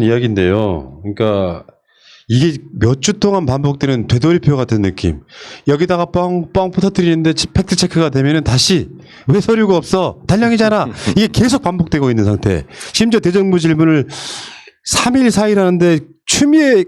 이야기인데요. 그러니까 이게 몇 주 동안 반복되는 되돌이표 같은 느낌. 여기다가 뻥뻥 터뜨리는데 팩트 체크가 되면은 다시 왜 서류가 없어? 달량이잖아. 이게 계속 반복되고 있는 상태. 심지어 대정부 질문을 3일 4일 하는데 추미애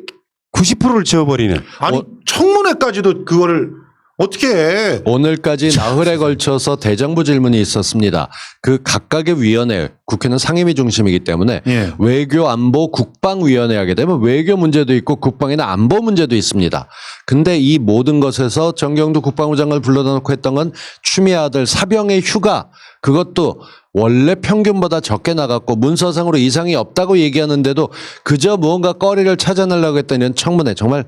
90%를 지워버리는. 아니 청문회까지도 그거를 어떻게 해? 오늘까지 나흘에 걸쳐서 대정부 질문이 있었습니다. 그 각각의 위원회, 국회는 상임위 중심이기 때문에 예. 외교, 안보, 국방위원회 하게 되면 외교 문제도 있고 국방이나 안보 문제도 있습니다. 근데 이 모든 것에서 정경두 국방부 장관을 불러다 놓고 했던 건 추미애 아들 사병의 휴가, 그것도 원래 평균보다 적게 나갔고 문서상으로 이상이 없다고 얘기하는데도 그저 무언가 거리를 찾아내려고 했더니 청문회 정말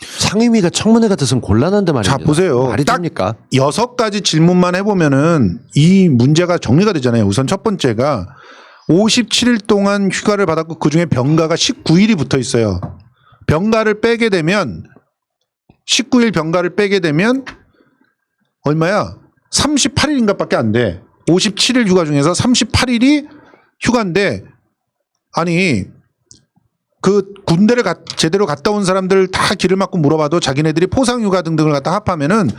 상임위가 청문회 같아서는 곤란한데 말입니다. 자 보세요. 말이 딱 됩니까? 6가지 질문만 해보면은 이 문제가 정리가 되잖아요. 우선 첫 번째가 57일 동안 휴가를 받았고 그중에 병가가 19일이 붙어 있어요. 병가를 빼게 되면 19일 병가를 빼게 되면 얼마야? 38일인가 밖에 안 돼. 57일 휴가 중에서 38일이 휴가인데 아니 그 군대를 제대로 갔다 온 사람들 다 길을 막고 물어봐도 자기네들이 포상휴가 등등을 갖다 합하면은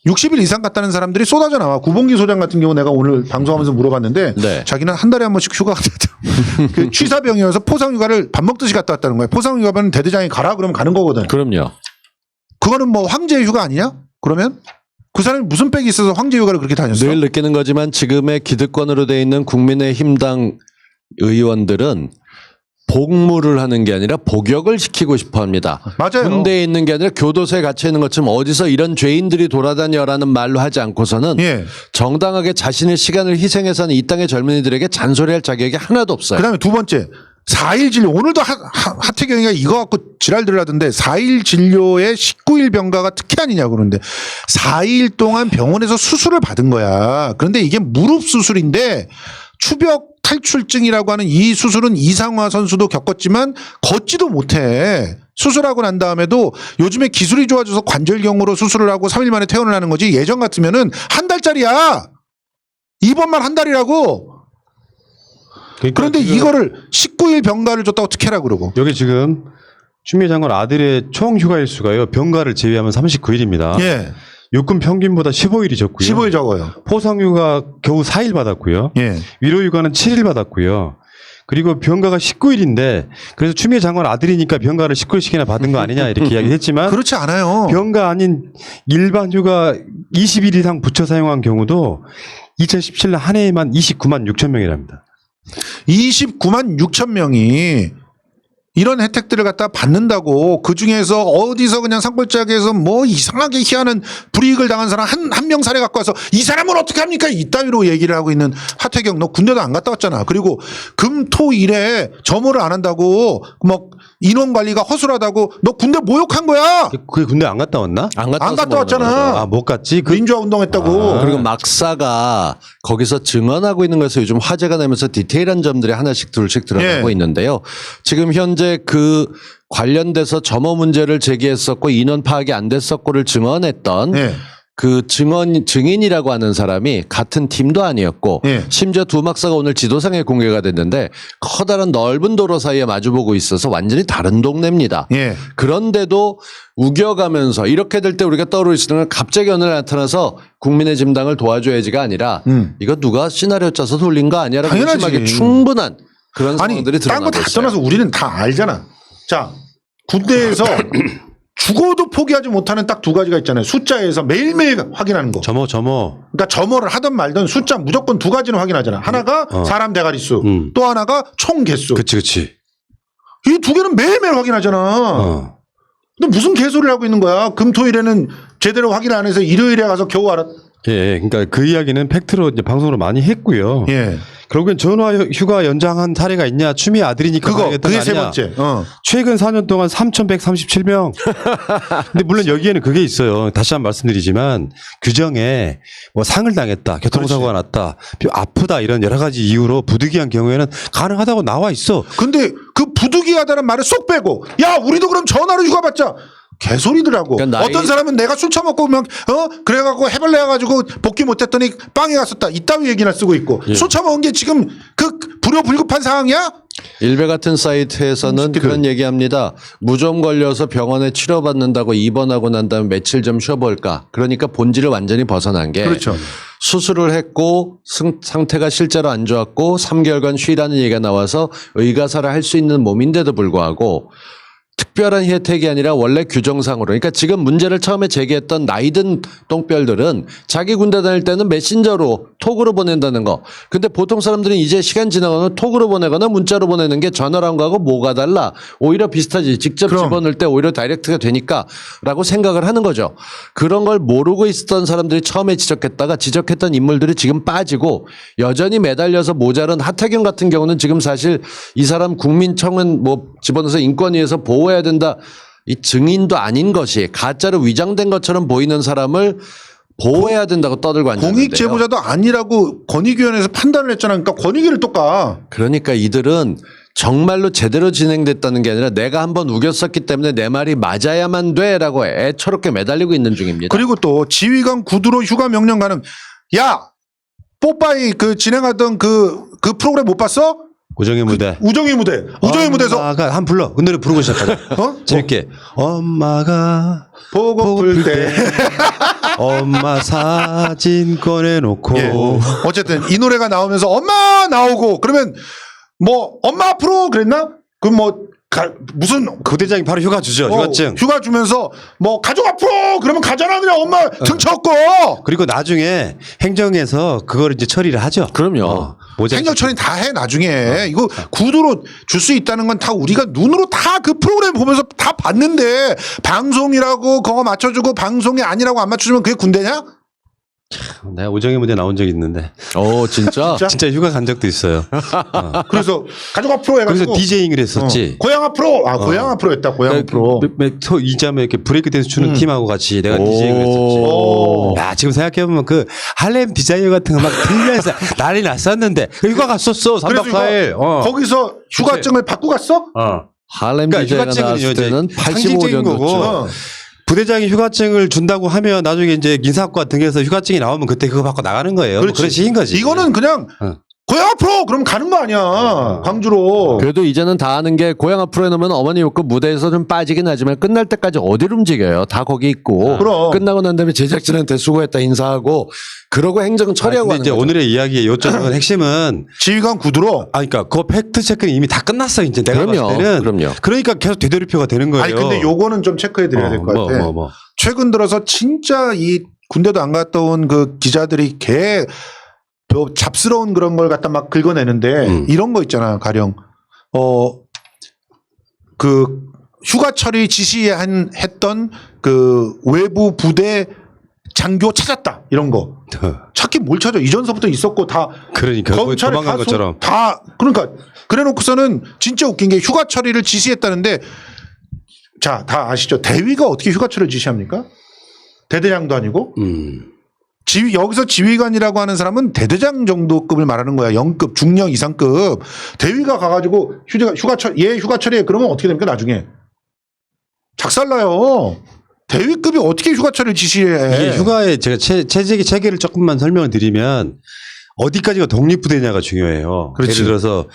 60일 이상 갔다는 사람들이 쏟아져 나와. 구봉기 소장 같은 경우 내가 오늘 방송하면서 물어봤는데 네. 자기는 한 달에 한 번씩 휴가가 됐다. 그 취사병이어서 포상휴가를 밥 먹듯이 갔다 왔다는 거야. 포상휴가면 대대장이 가라 그러면 가는 거거든. 그럼요. 그거는 뭐 황제 휴가 아니냐? 그러면 그 사람이 무슨 빽이 있어서 황제 휴가를 그렇게 다녔어? 늘 느끼는 거지만 지금의 기득권으로 돼 있는 국민의힘당 의원들은 복무를 하는 게 아니라 복역을 시키고 싶어 합니다. 맞아요. 군대에 있는 게 아니라 교도소에 갇혀 있는 것처럼 어디서 이런 죄인들이 돌아다녀라는 말로 하지 않고서는 예. 정당하게 자신의 시간을 희생해서는 이 땅의 젊은이들에게 잔소리할 자격이 하나도 없어요. 그다음에 두 번째 4일 진료. 오늘도 하태경이가 이거 갖고 지랄들 하던데 4일 진료에 19일 병가가 특혜 아니냐 그러는데 4일 동안 병원에서 수술을 받은 거야. 그런데 이게 무릎 수술인데 추벽 탈출증이라고 하는 이 수술은 이상화 선수도 겪었지만 걷지도 못해. 수술하고 난 다음에도 요즘에 기술이 좋아져서 관절경으로 수술을 하고 3일 만에 퇴원을 하는 거지 예전 같으면은 한 달짜리야. 입원만 한 달이라고. 그런데 이거를 19일 병가를 줬다고 특혜라 그러고. 여기 지금 추미애 장관 아들의 총 휴가 일수가요. 병가를 제외하면 39일입니다. 예. 육군 평균보다 15일이 적고요. 15일 적어요. 포상휴가 겨우 4일 받았고요. 예. 위로휴가는 7일 받았고요. 그리고 병가가 19일인데 그래서 추미애 장관 아들이니까 병가를 19일씩이나 받은 거 아니냐 이렇게 이야기했지만 그렇지 않아요. 병가 아닌 일반 휴가 20일 이상 붙여 사용한 경우도 2017년 한 해에만 29만 6천 명이랍니다. 29만 6천 명이 이런 혜택들을 갖다 받는다고 그중에서 어디서 그냥 산골짜기에서 뭐 이상하게 희한한 불이익을 당한 사람 한 명 사례 갖고 와서 이 사람은 어떻게 합니까? 이따위로 얘기를 하고 있는 하태경 너 군대도 안 갔다 왔잖아. 그리고 금토일에 점호를 안 한다고 뭐 인원 관리가 허술하다고 너 군대 모욕한 거야. 그게 군대 안 갔다 왔나? 안 갔다 왔잖아. 아, 못 갔지? 민주화 운동했다고. 그리고 막사가 거기서 증언하고 있는 것에서 요즘 화제가 되면서 디테일한 점들이 하나씩 둘씩 드러나고 예. 있는데요. 지금 현재 그 관련돼서 점호 문제를 제기했었고 인원 파악이 안 됐었고를 증언했던 예. 그 증인이라고 하는 사람이 같은 팀도 아니었고 예. 심지어 두 막사가 오늘 지도상에 공개가 됐는데 커다란 넓은 도로 사이에 마주보고 있어서 완전히 다른 동네입니다. 예. 그런데도 우겨가면서 이렇게 될 때 우리가 떠오르시는 건 갑자기 어느 날 나타나서 국민의 짐당을 도와줘야지가 아니라 이거 누가 시나리오 짜서 돌린 거 아니야라고 당연하지. 의심하기 충분한 그런 아니 상황들이 딴 거 드러나고 다 있어요. 떠나서 우리는 다 알잖아. 자 군대에서 죽어도 포기하지 못하는 딱 두 가지가 있잖아요. 숫자에서 매일매일 확인하는 거. 점호. 그러니까 점호를 하든 말든 숫자 무조건 두 가지는 확인하잖아. 하나가 사람 대가리 수, 또 하나가 총 개수. 그치. 이 두 개는 매일매일 확인하잖아. 근데 무슨 개소리를 하고 있는 거야. 금토일에는 제대로 확인 안 해서 일요일에 가서 겨우 알았. 예, 그러니까 그 이야기는 팩트로 이제 방송으로 많이 했고요. 예. 결국엔 전화 휴가 연장한 사례가 있냐? 추미애 아들이니까 그거 가야겠다는 그게 세 아니냐? 번째. 최근 4년 동안 3,137명. 근데 물론 여기에는 그게 있어요. 다시 한번 말씀드리지만 규정에 뭐 상을 당했다, 교통사고가 났다, 아프다 이런 여러 가지 이유로 부득이한 경우에는 가능하다고 나와 있어. 근데 그 부득이하다는 말을 쏙 빼고 야 우리도 그럼 전화로 휴가 받자. 개소리더라고. 그러니까 어떤 사람은 내가 술 처먹고 막 그래갖고 해발레 해가지고 복귀 못했더니 빵에 갔었다. 이따위 얘기나 쓰고 있고 예. 술 처먹은 게 지금 그 불효불급한 상황이야? 일베 같은 사이트에서는 그런 얘기합니다. 무좀 걸려서 병원에 치료받는다고 입원하고 난 다음에 며칠 좀 쉬어볼까. 그러니까 본질을 완전히 벗어난 게 그렇죠. 수술을 했고 상태가 실제로 안 좋았고 3개월간 쉬라는 얘기가 나와서 의가사를 할 수 있는 몸인데도 불구하고 특별한 혜택이 아니라 원래 규정상으로 그러니까 지금 문제를 처음에 제기했던 나이든 똥별들은 자기 군대 다닐 때는 메신저로 톡으로 보낸다는 거. 근데 보통 사람들은 이제 시간 지나가면 톡으로 보내거나 문자로 보내는 게 전화로 한 거하고 뭐가 달라. 오히려 비슷하지. 직접 그럼. 집어넣을 때 오히려 다이렉트가 되니까 라고 생각을 하는 거죠. 그런 걸 모르고 있었던 사람들이 처음에 지적했던 인물들이 지금 빠지고 여전히 매달려서 모자른 하태경 같은 경우는 지금 사실 이 사람 국민청원 뭐 집어넣어서 인권위에서 보호해야 된다. 이 증인도 아닌 것이 가짜로 위장된 것처럼 보이는 사람을 보호해야 된다고 떠들고 앉았는데요. 공익 제보자도 아니라고 권익위원회에서 판단을 했잖아. 그러니까 권익위를 또 까. 그러니까 이들은 정말로 제대로 진행됐다는 게 아니라 내가 한번 우겼었기 때문에 내 말이 맞아야만 돼라고 애처롭게 매달리고 있는 중입니다. 그리고 또 지휘관 구두로 휴가 명령 가능. 야, 뽀빠이 그 진행하던 그 프로그램 못 봤어? 우정의 무대. 우정의 무대. 우정의 무대에서 엄마가 한 불러. 그 노래 부르고 시작하자. 재밌게. 엄마가 보고플 때. 엄마 사진 꺼내놓고. 예. 어쨌든 이 노래가 나오면서 엄마 나오고 그러면 뭐 엄마 앞으로 그랬나? 그럼 뭐 무슨 부대장이 바로 휴가 주죠. 휴가증. 휴가 주면서 뭐 가족 앞으로 그러면 가잖아 그냥 엄마 등쳐갖고 그리고 나중에 행정에서 그걸 이제 처리를 하죠. 어. 그럼요. 행정 처리 다 해 나중에 이거 구두로 줄 수 있다는 건 다 우리가 눈으로 다 그 프로그램 보면서 다 봤는데 방송이라고 그거 맞춰주고 방송이 아니라고 안 맞춰주면 그게 군대냐? 내가 우정의 무대 나온 적이 있는데. 진짜? 진짜 휴가 간 적도 있어요. 그래서 가족 앞으로 그래서 해가지고 디제잉을 했었지. 고향 앞으로 고향 앞으로 했다 고향 앞으로 이자면 이렇게 브레이크 댄스 추는 팀하고 같이 내가 디제잉을 했었지. 오. 야, 지금 생각해보면 그 할렘 디자이너 같은 거 막 들면서 난리 났었는데 휴가 갔었어. 3박 그래서 4일. 이거 거기서 휴가증을 받고 갔어? 할렘 그러니까 디자이가 휴가증은 나왔을 이제 때는 상징적인 거고. 85년도죠. 부대장이 휴가증을 준다고 하면 나중에 이제 인사학과 등에서 휴가증이 나오면 그때 그거 받고 나가는 거예요. 뭐 그런 식인 거지. 이거는 그냥 고향 앞으로 그럼 가는 거 아니야 광주로. 그래도 이제는 다 아는 게 고향 앞으로 해놓으면 어머니 웃고 무대에서 좀 빠지긴 하지만 끝날 때까지 어디로 움직여요. 다 거기 있고. 그럼. 끝나고 난 다음에 제작진한테 수고했다 인사하고 그러고 행정 처리하고 하는 이제 거죠. 오늘의 이야기의 요점은 핵심은 지휘관 구두로. 그러니까 그 팩트 체크는 이미 다 끝났어. 이제 내가 그럼요. 봤을 때는. 그럼요. 그러니까 계속 되돌이표가 되는 거예요. 아니 근데 요거는 좀 체크해 드려야 될 것 같아. 최근 들어서 진짜 이 군대도 안 갔다 온 그 기자들이 뭐 잡스러운 그런 걸 갖다 막 긁어내는데 이런 거 있잖아. 가령 그 휴가 처리 지시했던 그 외부 부대 장교 찾았다 이런 거. 찾긴 뭘 찾아. 이전서부터 있었고 다 그러니까 거의 검찰에 도망간 것처럼. 다 그러니까 그래놓고서는 진짜 웃긴 게 휴가 처리를 지시했다는데 자, 다 아시죠? 대위가 어떻게 휴가 처리를 지시합니까? 대대장도 아니고 여기서 지휘관이라고 하는 사람은 대대장 정도급을 말하는 거야. 0급, 중령 이상급. 대위가 가가지고 휴가 처리해. 그러면 어떻게 됩니까? 나중에 작살나요. 대위급이 어떻게 휴가 처리를 지시해? 이게 휴가의 제가 체계를 조금만 설명을 드리면 어디까지가 독립부대냐가 중요해요. 그렇지. 예를 들어서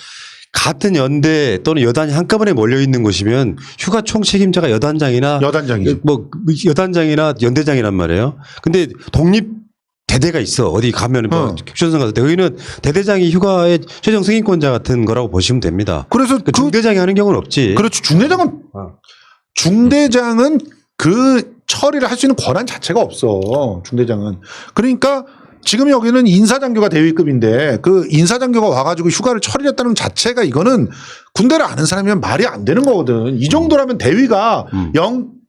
같은 연대 또는 여단이 한꺼번에 몰려 있는 곳이면 휴가 총 책임자가 여단장이나 여단장이죠. 뭐 여단장이나 연대장이란 말이에요. 근데 독립 대대가 있어. 어디 가면은 뭐 휴전선 가서 여기는 대대장이 휴가의 최종 승인권자 같은 거라고 보시면 됩니다. 그래서 그 중대장이 하는 경우는 없지. 그렇죠. 중대장은 그 처리를 할 수 있는 권한 자체가 없어. 중대장은. 그러니까 지금 여기는 인사장교가 대위급인데 그 인사장교가 와가지고 휴가를 처리했다는 자체가 이거는 군대를 아는 사람이면 말이 안 되는 거거든. 이 정도라면 대위가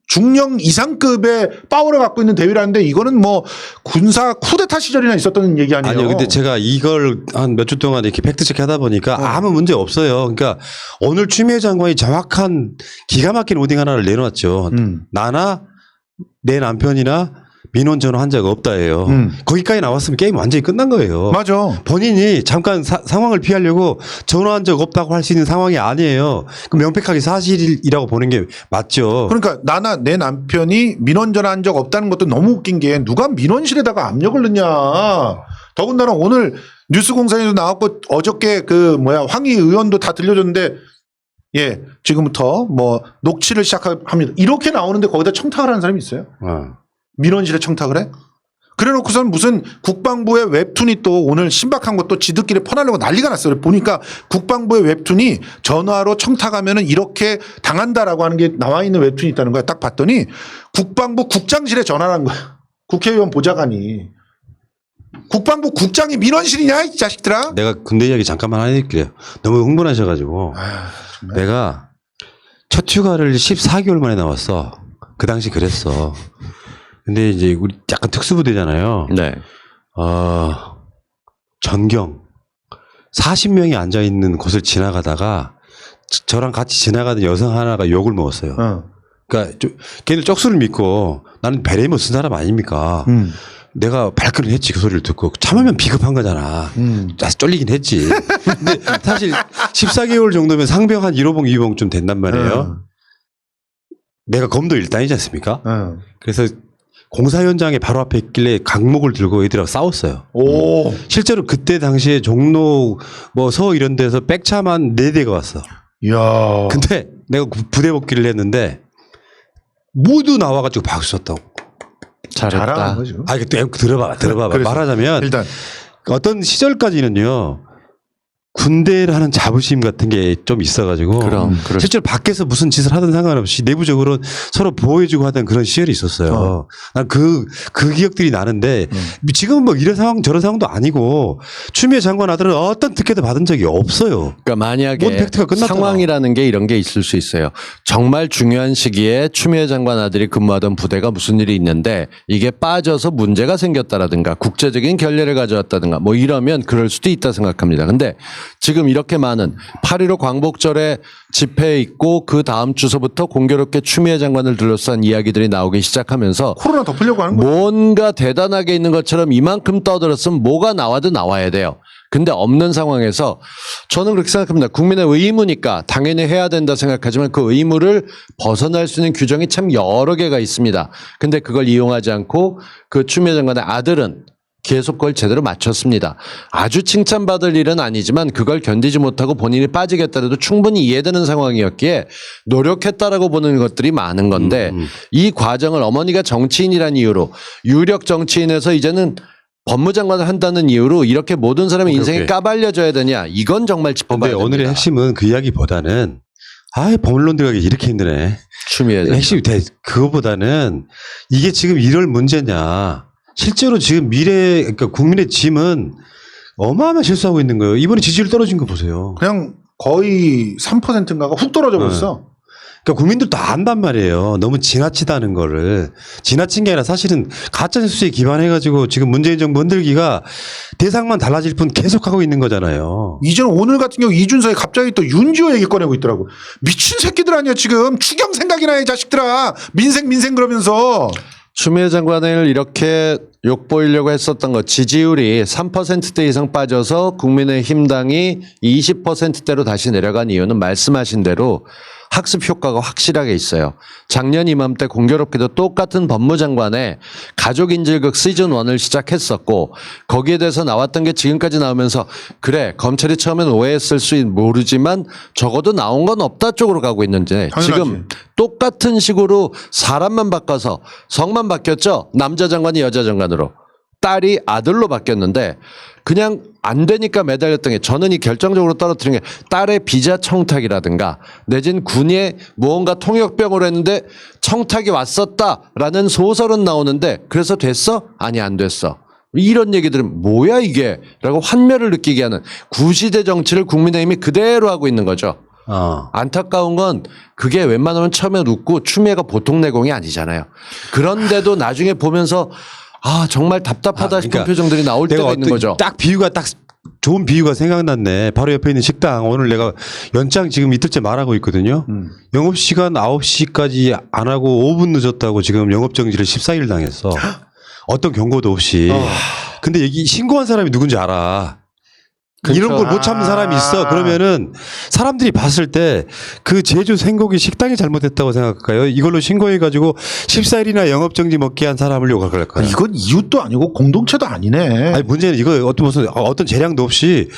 중령 이상급의 파워를 갖고 있는 대위라는데 이거는 뭐 군사 쿠데타 시절이나 있었던 얘기 아니에요. 아니요. 근데 제가 이걸 한 몇 주 동안 이렇게 팩트체크 하다 보니까 아무 문제 없어요. 그러니까 오늘 추미애 장관이 정확한 기가 막힌 오딩 하나를 내놓았죠. 나나 내 남편이나 민원 전화한 적 없다예요. 거기까지 나왔으면 게임 완전히 끝난 거예요. 맞아. 본인이 잠깐 상황을 피하려고 전화한 적 없다고 할 수 있는 상황이 아니에요. 그 명백하게 사실이라고 보는 게 맞죠. 그러니까 나나 내 남편이 민원 전화한 적 없다는 것도 너무 웃긴 게 누가 민원실에다가 압력을 넣냐. 더군다나 오늘 뉴스공장에도 나왔고 어저께 황희 의원도 다 들려줬는데 예, 지금부터 뭐 녹취를 시작합니다. 이렇게 나오는데 거기다 청탁을 하는 사람이 있어요? 민원실에 청탁을 해? 그래 놓고선 무슨 국방부의 웹툰이 또 오늘 신박한 것도 지들끼리 퍼나려고 난리가 났어요. 보니까 국방부의 웹툰이 전화로 청탁하면은 이렇게 당한다라고 하는 게 나와 있는 웹툰이 있다는 거야. 딱 봤더니 국방부 국장실에 전화를 한 거야. 국회의원 보좌관이. 국방부 국장이 민원실이냐 이 자식들아. 내가 군대 이야기 잠깐만 해드릴게요. 너무 흥분하셔가지고. 내가 첫 휴가를 14개월 만에 나왔어. 그 당시 그랬어. 근데 이제 우리 약간 특수부대잖아요. 네. 전경 40명이 앉아 있는 곳을 지나가다가 저랑 같이 지나가던 여성 하나가 욕을 먹었어요. 그러니까 걔들 쪽수를 믿고 나는 베레모 쓴 사람 아닙니까? 내가 발끈을 했지 그 소리를 듣고 참으면 비겁한 거잖아. 쫄리긴 했지. 근데 사실 14개월 정도면 상병 한 1호봉 2호봉 좀 된단 말이에요. 내가 검도 1단이지 않습니까? 그래서 공사 현장에 바로 앞에 있길래 강목을 들고 애들하고 싸웠어요. 오. 실제로 그때 당시에 종로 뭐 서 이런 데서 백차만 4대가 왔어. 이야. 근데 내가 부대 복귀를 했는데 모두 나와가지고 박수 쳤다고. 잘하는 잘했다. 거죠. 아, 이거 들어봐. 그래서 말하자면 일단 어떤 시절까지는요. 군대를 하는 자부심 같은 게 좀 있어가지고 그럼 실제로 밖에서 무슨 짓을 하든 상관없이 내부적으로 서로 보호해주고 하던 그런 시절이 있었어요. 난 그 기억들이 나는데 지금은 뭐 이런 상황 저런 상황도 아니고 추미애 장관 아들은 어떤 특혜도 받은 적이 없어요. 그러니까 뭔 만약에 팩트가 끝났잖아. 상황이라는 게 이런 게 있을 수 있어요. 정말 중요한 시기에 추미애 장관 아들이 근무하던 부대가 무슨 일이 있는데 이게 빠져서 문제가 생겼다라든가 국제적인 결례를 가져왔다든가 뭐 이러면 그럴 수도 있다 생각합니다. 근데 지금 이렇게 많은 8.15 광복절에 집회에 있고 그 다음 주서부터 공교롭게 추미애 장관을 둘러싼 이야기들이 나오기 시작하면서 코로나 덮으려고 하는 거야. 뭔가 대단하게 있는 것처럼 이만큼 떠들었으면 뭐가 나와도 나와야 돼요. 근데 없는 상황에서 저는 그렇게 생각합니다. 국민의 의무니까 당연히 해야 된다 생각하지만 그 의무를 벗어날 수 있는 규정이 참 여러 개가 있습니다. 근데 그걸 이용하지 않고 그 추미애 장관의 아들은 계속 그걸 제대로 맞췄습니다. 아주 칭찬받을 일은 아니지만 그걸 견디지 못하고 본인이 빠지겠다라도 충분히 이해되는 상황이었기에 노력했다라고 보는 것들이 많은 건데 이 과정을 어머니가 정치인이라는 이유로 유력 정치인에서 이제는 법무장관을 한다는 이유로 이렇게 모든 사람의 인생이 까발려져야 되냐 이건 정말 짚어봐야 근데 됩니다. 오늘의 핵심은 그 이야기보다는 법론들어가기 이렇게 힘드네. 추미애 장관. 핵심이 그거보다는 이게 지금 이럴 문제냐. 실제로 지금 그러니까 국민의 짐은 어마어마한 실수하고 있는 거예요. 이번에 지지율 떨어진 거 보세요. 그냥 거의 3%인가가 훅 떨어져 버렸어. 그러니까 국민들도 안단 말이에요. 너무 지나치다는 거를. 지나친 게 아니라 사실은 가짜뉴스에 기반해가지고 지금 문재인 정부 흔들기가 대상만 달라질 뿐 계속하고 있는 거잖아요. 이제는 오늘 같은 경우 이준석이 갑자기 또 윤지호 얘기 꺼내고 있더라고. 미친 새끼들 아니야 지금. 추경 생각이나 해 자식들아. 민생 그러면서. 추미애 장관을 이렇게 욕보이려고 했었던 것 지지율이 3%대 이상 빠져서 국민의힘당이 20%대로 다시 내려간 이유는 말씀하신 대로 학습 효과가 확실하게 있어요. 작년 이맘때 공교롭게도 똑같은 법무장관의 가족인질극 시즌1을 시작했었고 거기에 대해서 나왔던 게 지금까지 나오면서 그래 검찰이 처음엔 오해했을 수 모르지만 적어도 나온 건 없다 쪽으로 가고 있는데 당연하지. 지금 똑같은 식으로 사람만 바꿔서 성만 바뀌었죠. 남자 장관이 여자 장관으로. 딸이 아들로 바뀌었는데 그냥 안 되니까 매달렸던 게 저는 이 결정적으로 떨어뜨린 게 딸의 비자 청탁이라든가 내진 군의 무언가 통역병으로 했는데 청탁이 왔었다라는 소설은 나오는데 그래서 됐어? 아니 안 됐어. 이런 얘기들은 뭐야 이게 라고 환멸을 느끼게 하는 구시대 정치를 국민의힘이 그대로 하고 있는 거죠. 안타까운 건 그게 웬만하면 처음엔 웃고 추미애가 보통 내공이 아니잖아요. 그런데도 나중에 보면서 정말 답답하다 싶은 그러니까 표정들이 나올 때가 있는 거죠. 딱 좋은 비유가 생각났네. 바로 옆에 있는 식당. 오늘 내가 연장 지금 이틀째 말하고 있거든요. 영업시간 9시까지 안 하고 5분 늦었다고 지금 영업정지를 14일 당했어. 어떤 경고도 없이. 근데 여기 신고한 사람이 누군지 알아. 이런 걸 못 참는 사람이 있어. 그러면은 사람들이 봤을 때 그 제주 생고기 식당이 잘못했다고 생각할까요? 이걸로 신고해가지고 14일이나 영업정지 먹게 한 사람을 욕할 거야. 이건 이웃도 아니고 공동체도 아니네. 아니 문제는 이거 어떤 재량도 없이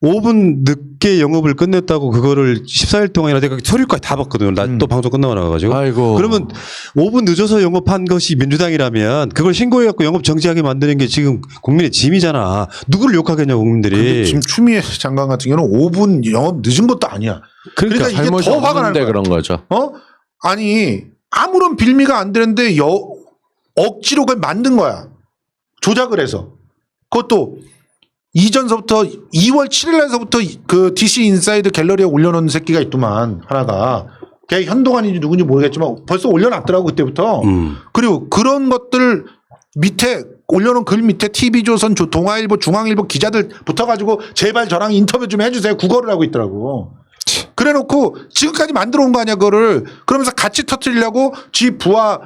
5분 늦게 영업을 끝냈다고 그거를 14일 동안이나 내가 서류까지 다 봤거든요. 나 또 방송 끝나고 나가지고. 아이고. 그러면 5분 늦어서 영업한 것이 민주당이라면 그걸 신고해갖고 영업 정지하게 만드는 게 지금 국민의 짐이잖아. 누구를 욕하겠냐 근데 국민들이. 지금 추미애 장관 같은 경우는 5분 영업 늦은 것도 아니야. 그러니까 이게 잘못이 더 화가 나는 없는데 거야. 그런 거죠. 아니 아무런 빌미가 안 되는데 억지로 그걸 만든 거야. 조작을 해서. 그것도 이전서부터 2월 7일 날서부터 그 DC 인사이드 갤러리에 올려놓은 새끼가 있더만 하나가. 걔 현동환인지 누군지 모르겠지만 벌써 올려놨더라고 그때부터. 그리고 그런 것들 밑에 올려놓은 글 밑에 TV조선, 동아일보, 중앙일보 기자들 붙어가지고 제발 저랑 인터뷰 좀 해주세요. 구걸을 하고 있더라고. 그래놓고 지금까지 만들어 온 거 아니야 그거를. 그러면서 같이 터뜨리려고 지 부하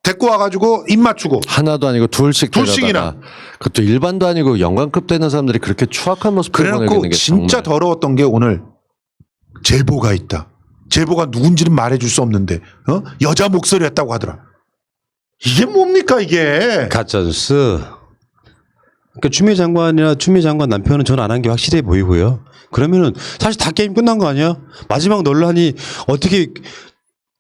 데리고 와가지고 입 맞추고. 하나도 아니고 둘씩이나. 둘씩이나. 그것도 일반도 아니고 영관급 되는 사람들이 그렇게 추악한 모습 보여내는 그래놓고 게 진짜 정말. 더러웠던 게 오늘 제보가 있다. 제보가 누군지는 말해줄 수 없는데 여자 목소리였다고 하더라. 이게 뭡니까 이게. 가짜뉴스. 그러니까 추미애 장관이나 추미애 장관 남편은 전 안 한 게 확실해 보이고요. 그러면은 사실 다 게임 끝난 거 아니야? 마지막 논란이 어떻게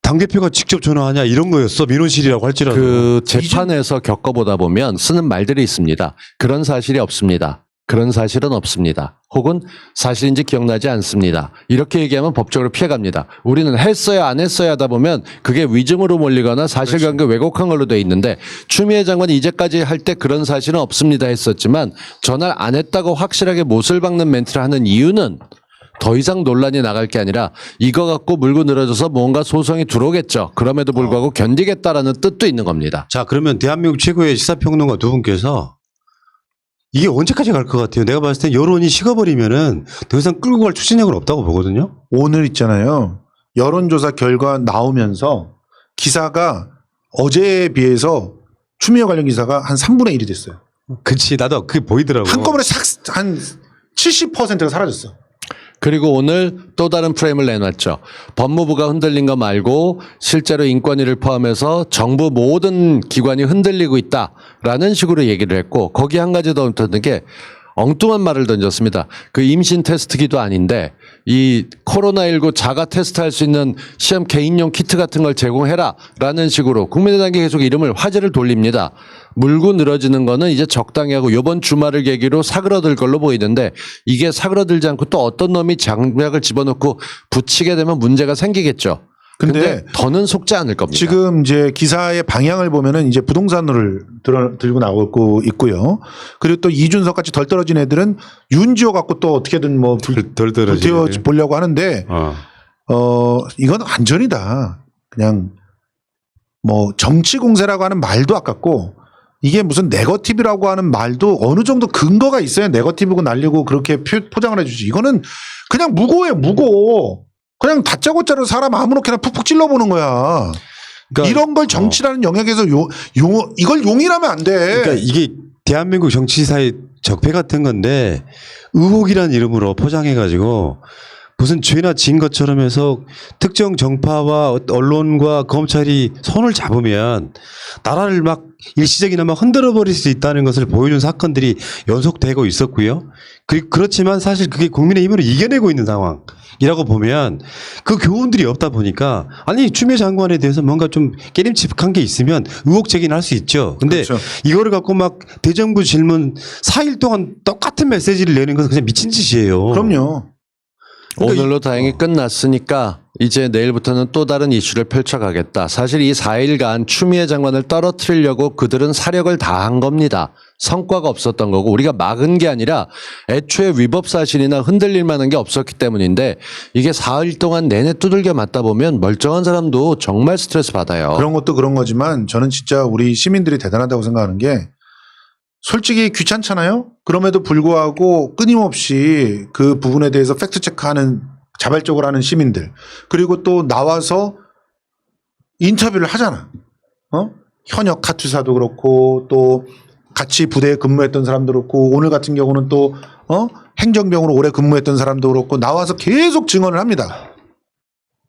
당대표가 직접 전화하냐 이런 거였어. 민원실이라고 할지라도. 그 재판에서 겪어보다 보면 쓰는 말들이 있습니다. 그런 사실이 없습니다. 그런 사실은 없습니다. 혹은 사실인지 기억나지 않습니다. 이렇게 얘기하면 법적으로 피해갑니다. 우리는 했어야 안 했어야 하다 보면 그게 위증으로 몰리거나 사실관계 왜곡한 걸로 돼 있는데 추미애 장관이 이제까지 할 때 그런 사실은 없습니다 했었지만 전화를 안 했다고 확실하게 못을 박는 멘트를 하는 이유는 더 이상 논란이 나갈 게 아니라 이거 갖고 물고 늘어져서 뭔가 소송이 들어오겠죠. 그럼에도 불구하고 견디겠다라는 뜻도 있는 겁니다. 자, 그러면 대한민국 최고의 시사평론가 두 분께서 이게 언제까지 갈 것 같아요? 내가 봤을 때 여론이 식어버리면은 더 이상 끌고 갈 추진력은 없다고 보거든요. 오늘 있잖아요. 여론조사 결과 나오면서 기사가 어제에 비해서 추미애 관련 기사가 한 3분의 1이 됐어요. 그치. 나도 그게 보이더라고. 한꺼번에 한 70%가 사라졌어. 그리고 오늘 또 다른 프레임을 내놨죠. 법무부가 흔들린 거 말고 실제로 인권위를 포함해서 정부 모든 기관이 흔들리고 있다라는 식으로 얘기를 했고 거기 한 가지 더 던진 게 엉뚱한 말을 던졌습니다. 그 임신 테스트기도 아닌데 이 코로나19 자가 테스트할 수 있는 시험 개인용 키트 같은 걸 제공해라라는 식으로 국민의당이 계속 이름을 화제를 돌립니다. 물고 늘어지는 거는 이제 적당히 하고 이번 주말을 계기로 사그러들 걸로 보이는데 이게 사그러들지 않고 또 어떤 놈이 장약을 집어넣고 붙이게 되면 문제가 생기겠죠. 근데 더는 속지 않을 겁니다. 지금 이제 기사의 방향을 보면은 이제 부동산을 들고 나오고 있고요. 그리고 또 이준석 같이 덜 떨어진 애들은 윤지호 갖고 또 어떻게든 뭐 덜 떨어지네. 불태워 보려고 하는데 이건 안전이다. 그냥 뭐 정치 공세라고 하는 말도 아깝고 이게 무슨 네거티브라고 하는 말도 어느 정도 근거가 있어야 네거티브고 날리고 그렇게 포장을 해주지. 이거는 그냥 무고예요, 무고. 그냥 다짜고짜로 사람 아무렇게나 푹푹 찔러보는 거야. 그러니까 이런 걸 정치라는 영역에서 이걸 용인하면 안 돼. 그러니까 이게 대한민국 정치사의 적폐 같은 건데 의혹이라는 이름으로 포장해가지고 무슨 죄나 지은 것처럼 해서 특정 정파와 언론과 검찰이 손을 잡으면 나라를 막 일시적이나 막 흔들어 버릴 수 있다는 것을 보여준 사건들이 연속되고 있었고요. 그렇지만 사실 그게 국민의 힘으로 이겨내고 있는 상황이라고 보면 그 교훈들이 없다 보니까 아니 추미애 장관에 대해서 뭔가 좀 깨림칙한 게 있으면 의혹 제기는 할 수 있죠. 근데 그렇죠. 이거를 갖고 막 대정부 질문 4일 동안 똑같은 메시지를 내는 것은 그냥 미친 짓이에요. 그럼요. 그러니까 오늘로 다행히 끝났으니까 이제 내일부터는 또 다른 이슈를 펼쳐가겠다. 사실 이 4일간 추미애 장관을 떨어뜨리려고 그들은 사력을 다한 겁니다. 성과가 없었던 거고 우리가 막은 게 아니라 애초에 위법 사실이나 흔들릴 만한 게 없었기 때문인데 이게 4일 동안 내내 두들겨 맞다 보면 멀쩡한 사람도 정말 스트레스 받아요. 그런 것도 그런 거지만 저는 진짜 우리 시민들이 대단하다고 생각하는 게 솔직히 귀찮잖아요. 그럼에도 불구하고 끊임없이 그 부분에 대해서 팩트 체크하는 자발적으로 하는 시민들 그리고 또 나와서 인터뷰를 하잖아. 현역 카투사도 그렇고 또 같이 부대에 근무했던 사람도 그렇고 오늘 같은 경우는 또 행정병으로 오래 근무했던 사람도 그렇고 나와서 계속 증언을 합니다.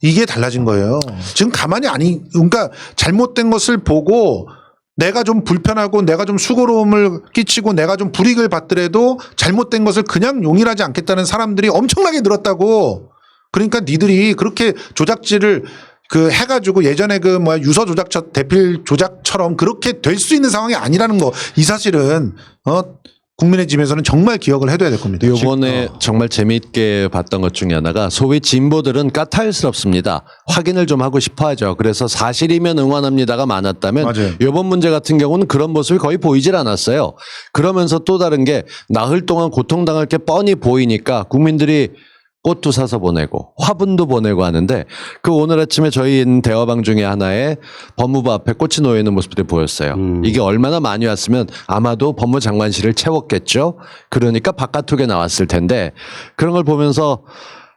이게 달라진 거예요. 지금 가만히 그러니까 잘못된 것을 보고 내가 좀 불편하고 내가 좀 수고로움을 끼치고 내가 좀 불이익을 받더라도 잘못된 것을 그냥 용인하지 않겠다는 사람들이 엄청나게 늘었다고. 그러니까 니들이 그렇게 조작질을 해가지고 예전에 유서 조작처 대필 조작처럼 그렇게 될 수 있는 상황이 아니라는 거. 이 사실은 국민의 집에서는 정말 기억을 해둬야 될 겁니다. 이번에 정말 재미있게 봤던 것 중에 하나가 소위 진보들은 까탈스럽습니다. 확인을 좀 하고 싶어 하죠. 그래서 사실이면 응원합니다가 많았다면 맞아요. 이번 문제 같은 경우는 그런 모습이 거의 보이질 않았어요. 그러면서 또 다른 게 나흘 동안 고통당할 게 뻔히 보이니까 국민들이 꽃도 사서 보내고 화분도 보내고 하는데 그 오늘 아침에 저희 대화방 중에 하나에 법무부 앞에 꽃이 놓여 있는 모습들이 보였어요. 이게 얼마나 많이 왔으면 아마도 법무장관실을 채웠겠죠. 그러니까 바깥쪽에 나왔을 텐데 그런 걸 보면서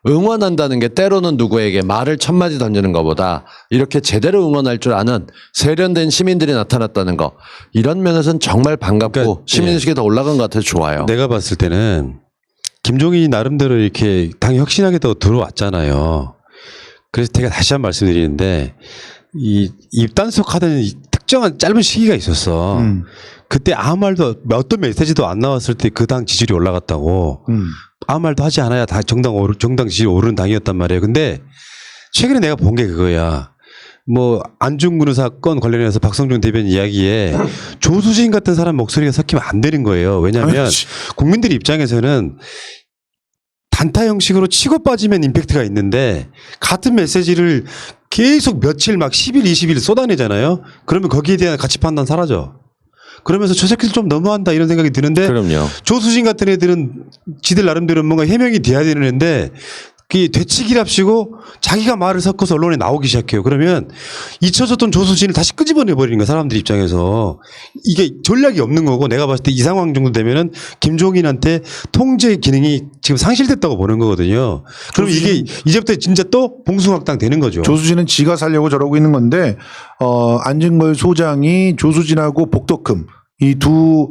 응원한다는 게 때로는 누구에게 말을 천마디 던지는 것보다 이렇게 제대로 응원할 줄 아는 세련된 시민들이 나타났다는 거 이런 면에서는 정말 반갑고 그러니까, 시민의식이 더 올라간 것 같아서 좋아요. 내가 봤을 때는 김종인이 나름대로 이렇게 당이 혁신하게 들어왔잖아요. 그래서 제가 다시 한 번 말씀드리는데 이 입단속하던 이 특정한 짧은 시기가 있었어. 그때 아무 말도 어떤 메시지도 안 나왔을 때 그 당 지지율이 올라갔다고. 아무 말도 하지 않아야 다 정당 지지율이 오르는 당이었단 말이에요. 근데 최근에 내가 본 게 그거야. 안중근의 사건 관련해서 박성중 대변인 이야기에 조수진 같은 사람 목소리가 섞이면 안 되는 거예요. 왜냐하면 국민들 입장에서는 단타 형식으로 치고 빠지면 임팩트가 있는데 같은 메시지를 계속 며칠 막 10일, 20일 쏟아내잖아요. 그러면 거기에 대한 가치 판단 사라져. 그러면서 저 새끼들 좀 너무한다 이런 생각이 드는데 그럼요. 조수진 같은 애들은 지들 나름대로 뭔가 해명이 돼야 되는 애인데 그 되치기랍시고 자기가 말을 섞어서 언론에 나오기 시작해요. 그러면 잊혀졌던 조수진을 다시 끄집어내버리는 거야. 사람들 입장에서. 이게 전략이 없는 거고 내가 봤을 때 이 상황 정도 되면은 김종인한테 통제 기능이 지금 상실됐다고 보는 거거든요. 그럼 이게 이제부터 진짜 또 봉숭아학당 되는 거죠. 조수진은 지가 살려고 저러고 있는 건데 안진걸 소장이 조수진하고 복덕금 이 두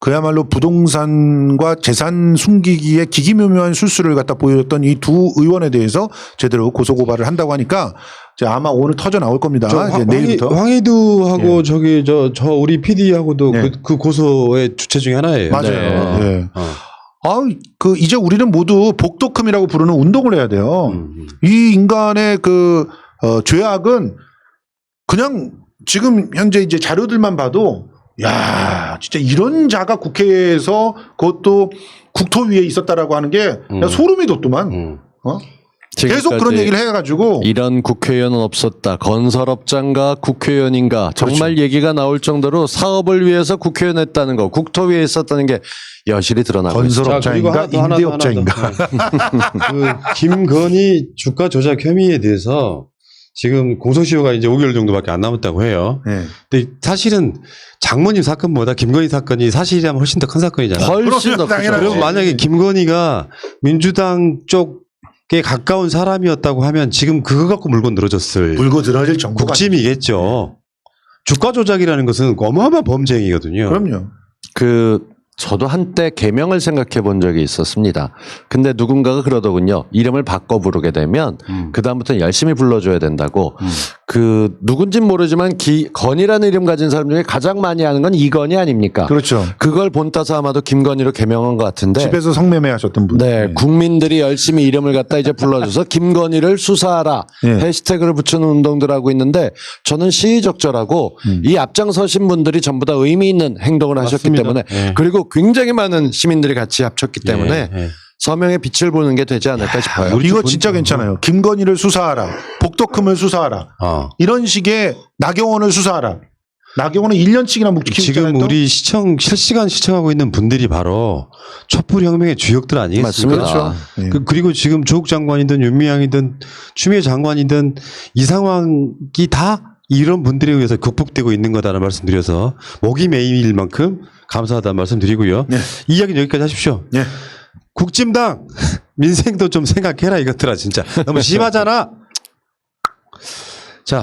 그야말로 부동산과 재산 숨기기에 기기묘묘한 술수를 갖다 보였던 이 두 의원에 대해서 제대로 고소고발을 한다고 하니까 이제 아마 오늘 터져 나올 겁니다. 이제 내일부터. 황희두하고 저 우리 PD하고도 그 고소의 주체 중에 하나예요. 맞아요. 네. 이제 우리는 모두 복덕금이라고 부르는 운동을 해야 돼요. 이 인간의 죄악은 그냥 지금 현재 이제 자료들만 봐도 야, 진짜 이런 자가 국회에서 그것도 국토위에 있었다라고 하는 게 소름이 돋더만. 계속 그런 얘기를 해가지고 이런 국회의원은 없었다. 건설업장가 국회의원인가 정말 그렇죠. 얘기가 나올 정도로 사업을 위해서 국회의원 했다는 거 국토위에 있었다는 게 여실히 드러나고 있습니다. 건설업자인가 임대업자인가. 그 김건희 주가 조작 혐의에 대해서 지금 공소시효가 이제 5개월 정도밖에 안 남았다고 해요. 네. 근데 사실은 장모님 사건보다 김건희 사건이 사실이라면 훨씬 더 큰 사건이잖아요. 훨씬 더 크죠. 당연하죠. 그럼 만약에 김건희가 민주당 쪽에 가까운 사람이었다고 하면 지금 그거 갖고 물고 늘어졌을 물고 늘어질 정도가 국짐이겠죠. 주가 조작이라는 것은 어마어마한 범죄행위거든요. 그럼요. 저도 한때 개명을 생각해 본 적이 있었습니다. 근데 누군가가 그러더군요. 이름을 바꿔 부르게 되면 그다음부터는 열심히 불러줘야 된다고. 누군진 모르지만 건이라는 이름 가진 사람 중에 가장 많이 하는 건 이건희 아닙니까? 그렇죠. 그걸 본따서 아마도 김건희로 개명한 것 같은데. 집에서 성매매 하셨던 분. 네, 국민들이 열심히 이름을 갖다 이제 불러줘서 김건희를 수사하라 해시태그를 붙이는 운동들 하고 있는데 저는 시의적절하고 이 앞장서신 분들이 전부 다 의미 있는 행동을 하셨기 맞습니다. 때문에 네. 그리고 굉장히 많은 시민들이 같이 합쳤기 때문에 서명의 빛을 보는 게 되지 않을까 싶어요. 이거 진짜 괜찮아요. 김건희를 수사하라. 복덕금을 수사하라. 이런 식의 나경원을 수사하라. 나경원은 1년씩이나 묵직했잖아요. 지금 우리 실시간 시청하고 있는 분들이 바로 촛불혁명의 주역들 아니겠습니까? 맞습니다. 그렇죠. 그리고 지금 조국 장관이든 윤미향이든 추미애 장관이든 이 상황이 다 이런 분들에 의해서 극복되고 있는 거다라는 말씀드려서 목이 메일 만큼 감사하다는 말씀드리고요. 네. 이 이야기는 여기까지 하십시오. 네. 국짐당 민생도 좀 생각해라 이것들아 진짜 너무 심하잖아.